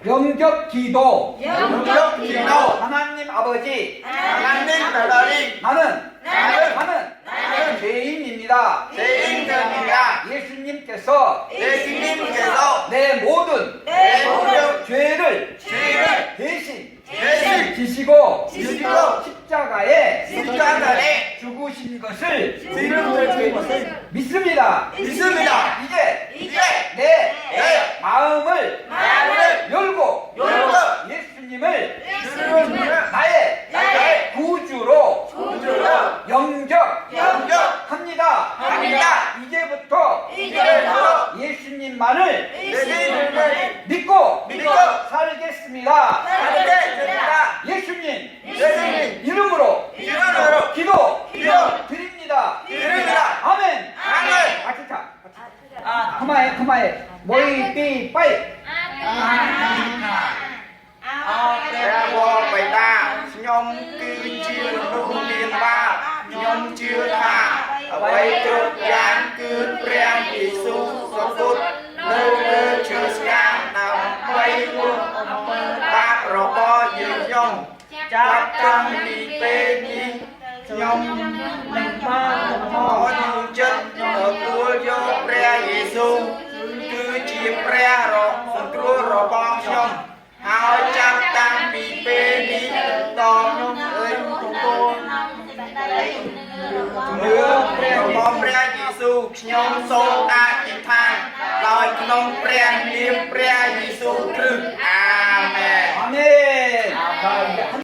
영적 기도. 영적 기도. 하나님 아버지. 하나님 아버지. 나는 죄인입니다. 죄인입니다. 예수님께서 예수님께서 내 모든 죄를 대신 지시고 십자가에 죽으신 것을 믿습니다. 이제 내 마음을 열고 예수님을 나의 구주로 영접합니다. 이제부터 예수님만을 믿고 살겠습니다. 예수님 이름으로 기도 드립니다. 아멘. 아치차. 그마에 모이 삐 빠이. Theo bày ta nhóm cứ chưa nụ miền ba nhóm chưa tha vậy trục gián cứ prem Giêsu số phút nơi chưa sang nào quay luôn ta rõ bo dự nhông chắc chắn đi tê đi nhóm mình có những chất ở cua vô pre Giêsu cứ chỉ pre rõ cua rõ bo nhông hào chắc tăng bị bê đi to nhung ơi của cô nữa bom pre Giêsu nhung sâu ta chỉ thang đòi nông pre niêm pre Giêsu trừ